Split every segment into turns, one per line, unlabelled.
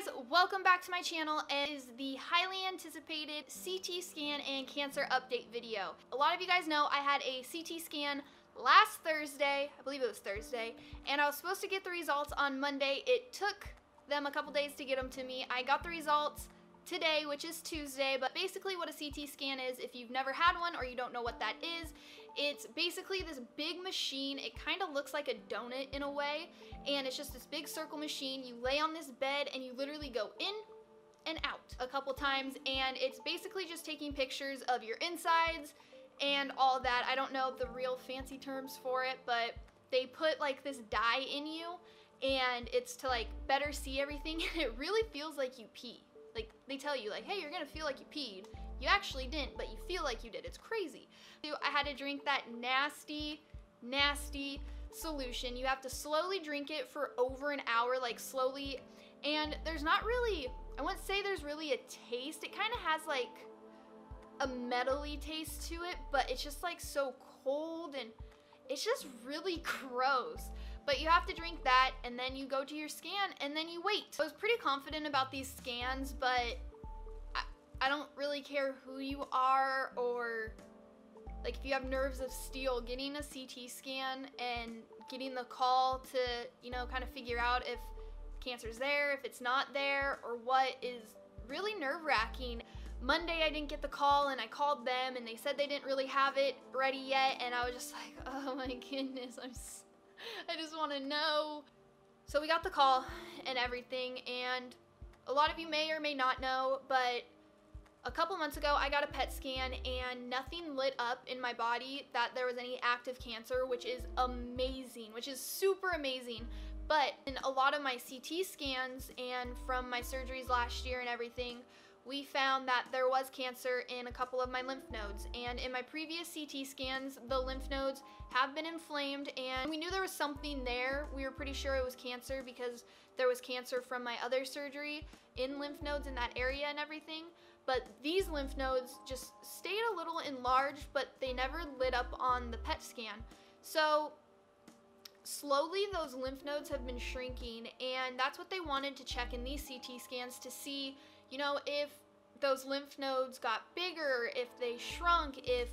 guys, welcome back to my channel. It is the highly anticipated CT scan and cancer update video. A lot of you guys know I had a CT scan last Thursday, I believe it was Thursday, and I was supposed to get the results on Monday. It took them a couple days to get them to me. I got the results today, which is Tuesday, but basically what a CT scan is, if you've never had one or you don't know what that is, it's basically this big machine. It kind of looks like a donut in a way, and it's just this big circle machine. You lay on this bed and you literally go in and out a couple times, and it's basically just taking pictures of your insides and all that. I don't know the real fancy terms for it, but they put like this dye in you, and it's to like better see everything, and it really feels like you pee. Like, they tell you, like, hey, you're gonna feel like you peed. You actually didn't, but you feel like you did. It's crazy. I had to drink that nasty, nasty solution. You have to slowly drink it for over an hour, like slowly. And there's not really, I wouldn't say there's really a taste. It kind of has like a metally taste to it, but it's just like so cold and it's just really gross. But you have to drink that, and then you go to your scan, and then you wait. I was pretty confident about these scans, but I don't really care who you are, or like if you have nerves of steel, getting a CT scan and getting the call to, you know, kind of figure out if cancer's there, if it's not there, or what, is really nerve-wracking. Monday I didn't get the call, and I called them and they said they didn't really have it ready yet, and I was just like, oh my goodness, I just want to know. So we got the call and everything, and a lot of you may or may not know, but a couple months ago I got a PET scan and nothing lit up in my body that there was any active cancer, which is amazing, which is super amazing. But in a lot of my CT scans and from my surgeries last year and everything, we found that there was cancer in a couple of my lymph nodes, and in my previous CT scans, the lymph nodes have been inflamed, and we knew there was something there. We were pretty sure it was cancer because there was cancer from my other surgery in lymph nodes in that area and everything, but these lymph nodes just stayed a little enlarged, but they never lit up on the PET scan. So slowly those lymph nodes have been shrinking, and that's what they wanted to check in these CT scans to see, you know, if those lymph nodes got bigger, if they shrunk, if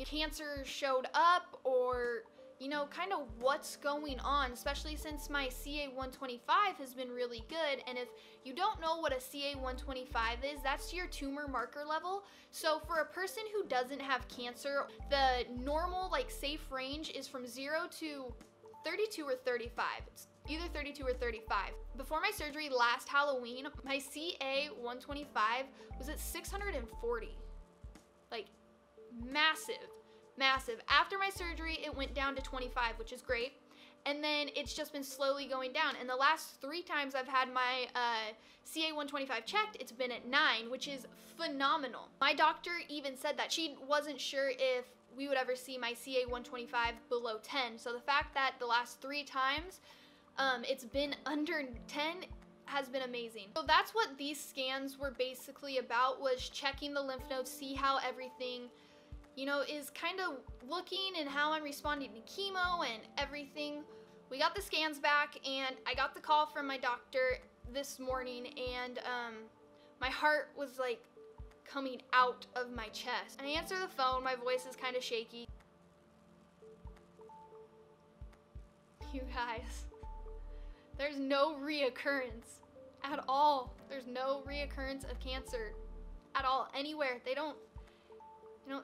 cancer showed up, or, you know, kind of what's going on, especially since my CA-125 has been really good. And if you don't know what a CA-125 is, that's your tumor marker level. So for a person who doesn't have cancer, the normal, like, safe range is from 0 to 32 or 35. It's either 32 or 35. Before my surgery last Halloween, my CA-125 was at 640. Like, massive, massive. After my surgery, it went down to 25, which is great. And then it's just been slowly going down. And the last 3 times I've had my CA-125 checked, it's been at 9, which is phenomenal. My doctor even said that she wasn't sure if we would ever see my CA-125 below 10. So the fact that the last 3 times it's been under 10 has been amazing. So that's what these scans were basically about, was checking the lymph nodes, see how everything, you know, is kind of looking and how I'm responding to chemo and everything. We got the scans back, and I got the call from my doctor this morning, and my heart was like coming out of my chest. I answer the phone, my voice is kind of shaky. You guys, there's no reoccurrence at all. There's no reoccurrence of cancer at all, anywhere. They don't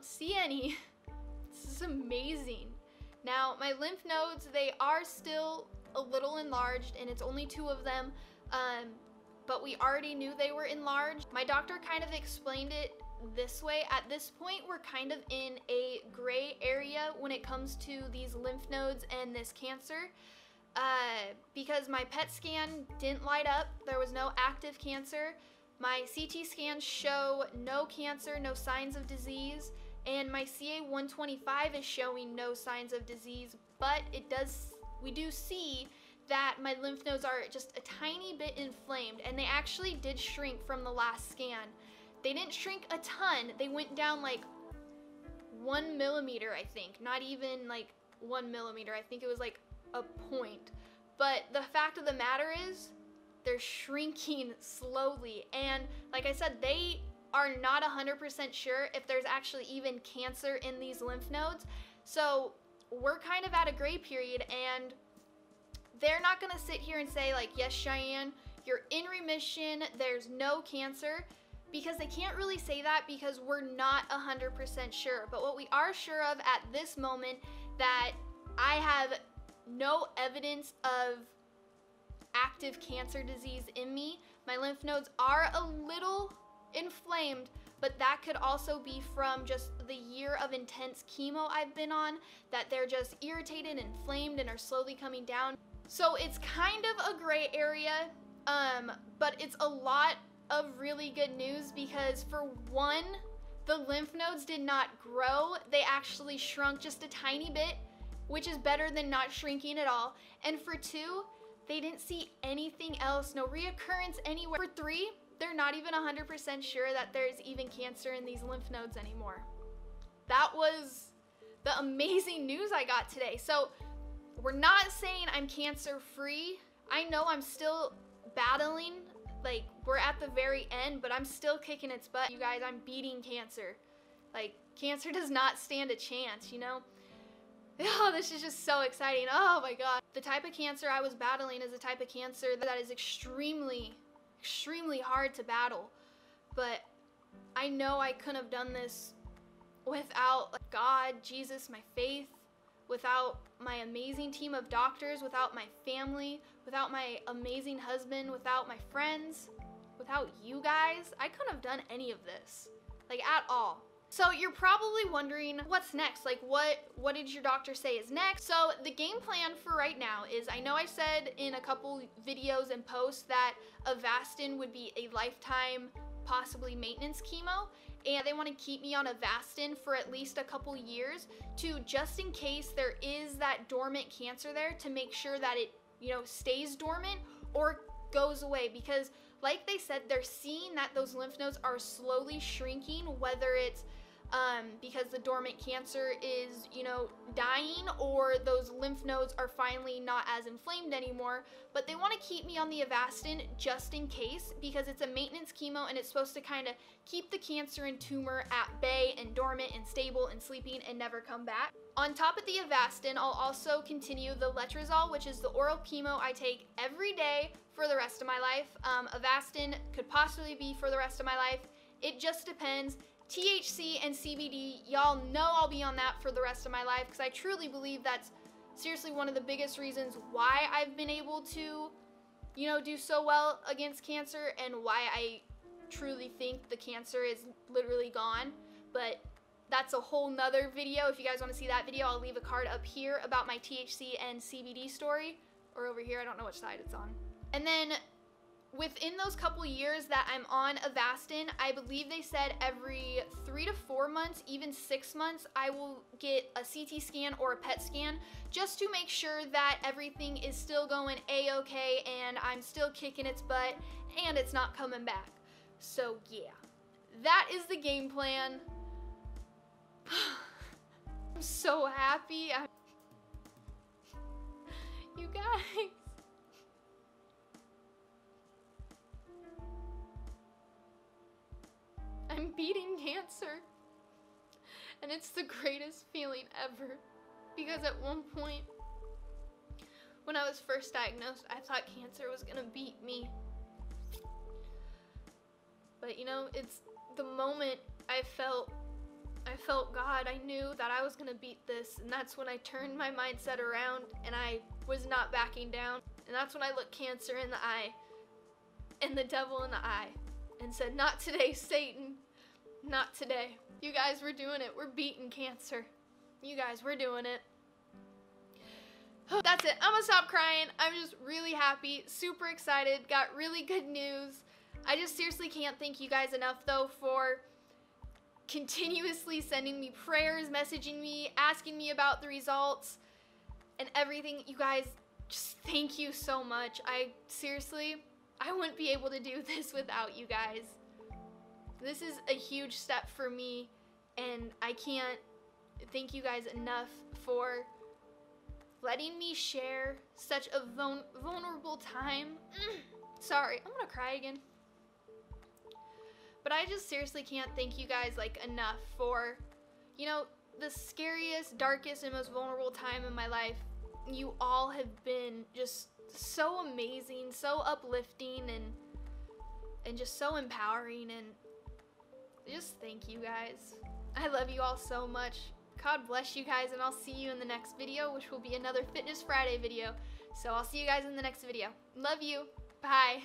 see any. This is amazing. Now, my lymph nodes, they are still a little enlarged, and it's only 2 of them, but we already knew they were enlarged. My doctor kind of explained it this way. At this point, we're kind of in a gray area when it comes to these lymph nodes and this cancer. Because my PET scan didn't light up, there was no active cancer. My CT scans show no cancer, no signs of disease, and my CA-125 is showing no signs of disease, but we do see that my lymph nodes are just a tiny bit inflamed, and they actually did shrink from the last scan. They didn't shrink a ton, they went down like 1 millimeter, I think, not even like 1 millimeter, I think it was like a point. But the fact of the matter is, they're shrinking slowly. And like I said, they are not 100% sure if there's actually even cancer in these lymph nodes. So we're kind of at a gray period, and they're not gonna sit here and say like, yes, Cheyann, you're in remission, there's no cancer, because they can't really say that because we're not 100% sure. But what we are sure of at this moment, that I have no evidence of active cancer disease in me. My lymph nodes are a little inflamed, but that could also be from just the year of intense chemo I've been on, that they're just irritated and inflamed and are slowly coming down. So it's kind of a gray area, but it's a lot of really good news, because for one, the lymph nodes did not grow. They actually shrunk just a tiny bit, which is better than not shrinking at all. And for two, they didn't see anything else, no reoccurrence anywhere. For three, they're not even 100% sure that there's even cancer in these lymph nodes anymore. That was the amazing news I got today. So we're not saying I'm cancer free. I know I'm still battling, like we're at the very end, but I'm still kicking its butt. You guys, I'm beating cancer. Like, cancer does not stand a chance, you know? Oh, this is just so exciting. Oh my God. The type of cancer I was battling is a type of cancer that is extremely hard to battle. But I know I couldn't have done this without God, Jesus, my faith, without my amazing team of doctors, without my family, without my amazing husband, without my friends, without you guys. I couldn't have done any of this, like at all. So you're probably wondering, what's next? Like what did your doctor say is next? So the game plan for right now is, I know I said in a couple videos and posts that Avastin would be a lifetime, possibly maintenance chemo, and they want to keep me on Avastin for at least a couple years, to just in case there is that dormant cancer there, to make sure that it, you know, stays dormant or goes away. Because like they said, they're seeing that those lymph nodes are slowly shrinking, whether it's because the dormant cancer is, you know, dying, or those lymph nodes are finally not as inflamed anymore. But they want to keep me on the Avastin just in case, because it's a maintenance chemo and it's supposed to kind of keep the cancer and tumor at bay and dormant and stable and sleeping and never come back. On top of the Avastin, I'll also continue the letrozole, which is the oral chemo I take every day for the rest of my life. Avastin could possibly be for the rest of my life. It just depends. THC and CBD, y'all know I'll be on that for the rest of my life, because I truly believe that's seriously one of the biggest reasons why I've been able to, you know, do so well against cancer, and why I truly think the cancer is literally gone. But that's a whole nother video. If you guys want to see that video, I'll leave a card up here about my THC and CBD story, or over here, I don't know which side it's on. And then within those couple years that I'm on Avastin, I believe they said every 3 to 4 months, even 6 months, I will get a CT scan or a PET scan, just to make sure that everything is still going a-okay and I'm still kicking its butt and it's not coming back. So yeah, that is the game plan. I'm so happy. You guys. I'm beating cancer, and it's the greatest feeling ever, because at one point when I was first diagnosed, I thought cancer was gonna beat me. But you know, it's the moment I felt God. I knew that I was gonna beat this, and that's when I turned my mindset around and I was not backing down. And that's when I looked cancer in the eye and the devil in the eye and said, not today, Satan. Not today. You guys, we're doing it. We're beating cancer. You guys, we're doing it. That's it. I'm gonna stop crying. I'm just really happy, super excited, got really good news. I just seriously can't thank you guys enough, though, for continuously sending me prayers, messaging me, asking me about the results and everything. You guys, just thank you so much. I wouldn't be able to do this without you guys. This is a huge step for me, and I can't thank you guys enough for letting me share such a vulnerable time Sorry, I'm gonna cry again. But I just seriously can't thank you guys like enough for, you know, the scariest, darkest, and most vulnerable time in my life. You all have been just so amazing, so uplifting, and just so empowering, and just thank you guys. I love you all so much. God bless you guys, and I'll see you in the next video, which will be another Fitness Friday video. So I'll see you guys in the next video. Love you. Bye.